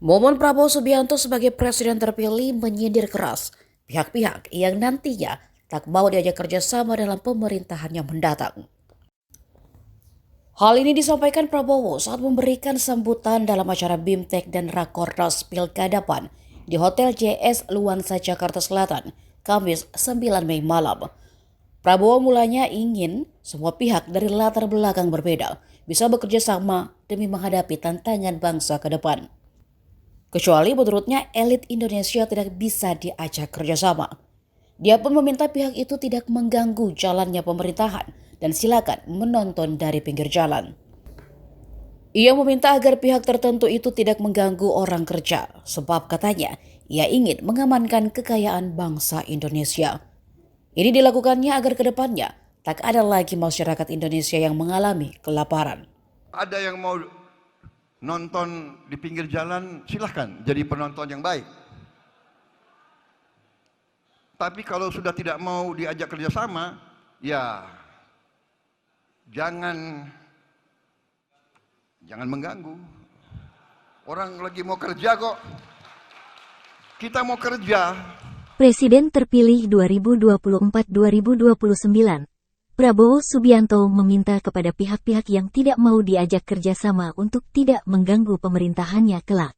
Momen Prabowo Subianto sebagai presiden terpilih menyindir keras pihak-pihak yang nantinya tak mau diajak kerjasama dalam pemerintahan yang mendatang. Hal ini disampaikan Prabowo saat memberikan sambutan dalam acara BIMTEK dan Rakornas Pilkada PAN di Hotel JS Luansa Jakarta Selatan, Kamis 9 Mei malam. Prabowo mulanya ingin semua pihak dari latar belakang berbeda bisa bekerja sama demi menghadapi tantangan bangsa ke depan. Kecuali menurutnya elit Indonesia tidak bisa diajak kerjasama. Dia pun meminta pihak itu tidak mengganggu jalannya pemerintahan dan silakan menonton dari pinggir jalan. Ia meminta agar pihak tertentu itu tidak mengganggu orang kerja, sebab katanya ia ingin mengamankan kekayaan bangsa Indonesia. Ini dilakukannya agar kedepannya tak ada lagi masyarakat Indonesia yang mengalami kelaparan. Ada yang mau nonton di pinggir jalan, silahkan jadi penonton yang baik. Tapi kalau sudah tidak mau diajak kerjasama, ya jangan mengganggu. Orang lagi mau kerja kok. Kita mau kerja. Presiden terpilih 2024-2029, Prabowo Subianto meminta kepada pihak-pihak yang tidak mau diajak kerjasama untuk tidak mengganggu pemerintahannya kelak.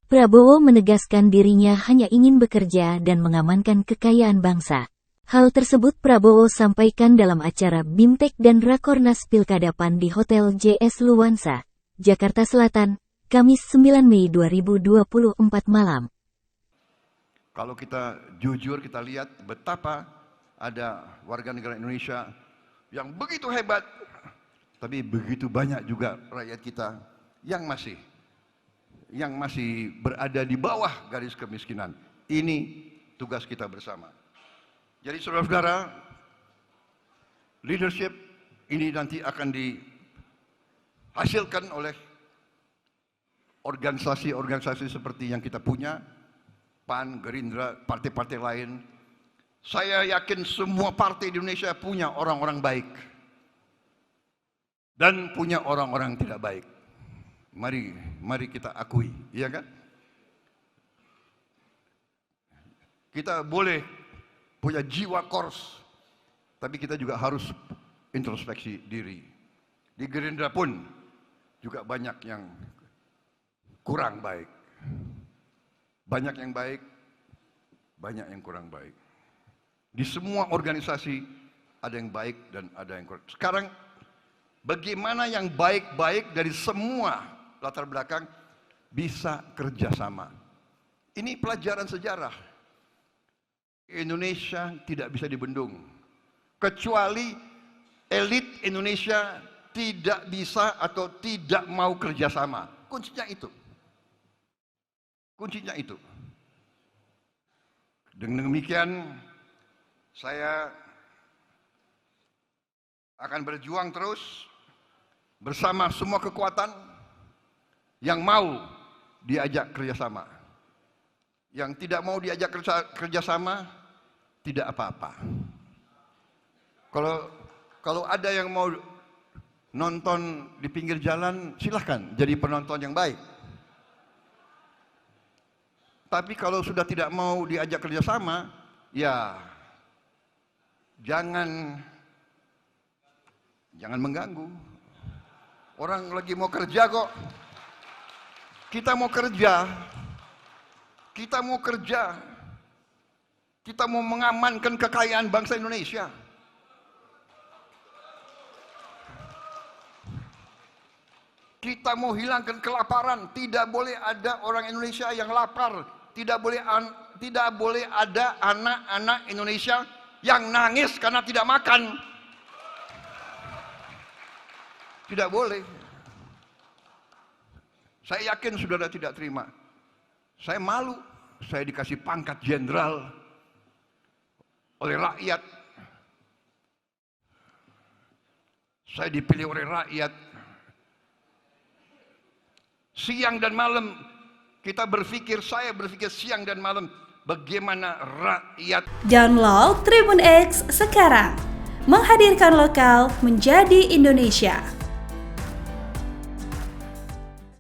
Prabowo menegaskan dirinya hanya ingin bekerja dan mengamankan kekayaan bangsa. Hal tersebut Prabowo sampaikan dalam acara BIMTEK dan Rakornas Pilkada PAN di Hotel JS Luansa, Jakarta Selatan, Kamis 9 Mei 2024 malam. Kalau kita jujur, kita lihat betapa ada warga negara Indonesia yang begitu hebat, tapi begitu banyak juga rakyat kita yang masih berada di bawah garis kemiskinan. Ini tugas kita bersama. Jadi saudara-saudara, leadership ini nanti akan dihasilkan oleh organisasi-organisasi seperti yang kita punya, PAN, Gerindra, partai-partai lain. Saya yakin semua partai di Indonesia punya orang-orang baik dan punya orang-orang tidak baik. Mari kita akui, iya kan? Kita boleh punya jiwa kors, tapi kita juga harus introspeksi diri. Di Gerindra pun juga banyak yang kurang baik. Banyak yang baik, banyak yang kurang baik. Di semua organisasi ada yang baik dan ada yang kurang. Sekarang bagaimana yang baik-baik dari semua latar belakang bisa kerjasama? Ini pelajaran sejarah. Indonesia tidak bisa dibendung. Kecuali elit Indonesia tidak bisa atau tidak mau kerjasama. Kuncinya itu. Kuncinya itu. Dengan demikian, saya akan berjuang terus bersama semua kekuatan yang mau diajak kerjasama. Yang tidak mau diajak kerjasama, tidak apa-apa. Kalau ada yang mau nonton di pinggir jalan, silahkan jadi penonton yang baik. Tapi kalau sudah tidak mau diajak kerjasama, ya jangan mengganggu. Orang lagi mau kerja kok. Kita mau kerja. Kita mau kerja. Kita mau mengamankan kekayaan bangsa Indonesia. Kita mau hilangkan kelaparan. Tidak boleh ada orang Indonesia yang lapar. Tidak boleh ada anak-anak Indonesia yang nangis karena tidak makan. Tidak boleh. Saya yakin saudara tidak terima. Saya malu. Saya dikasih pangkat jenderal oleh rakyat. Saya dipilih oleh rakyat. Siang dan malam saya berpikir siang dan malam bagaimana rakyat. Download Tribun X sekarang, menghadirkan lokal menjadi Indonesia.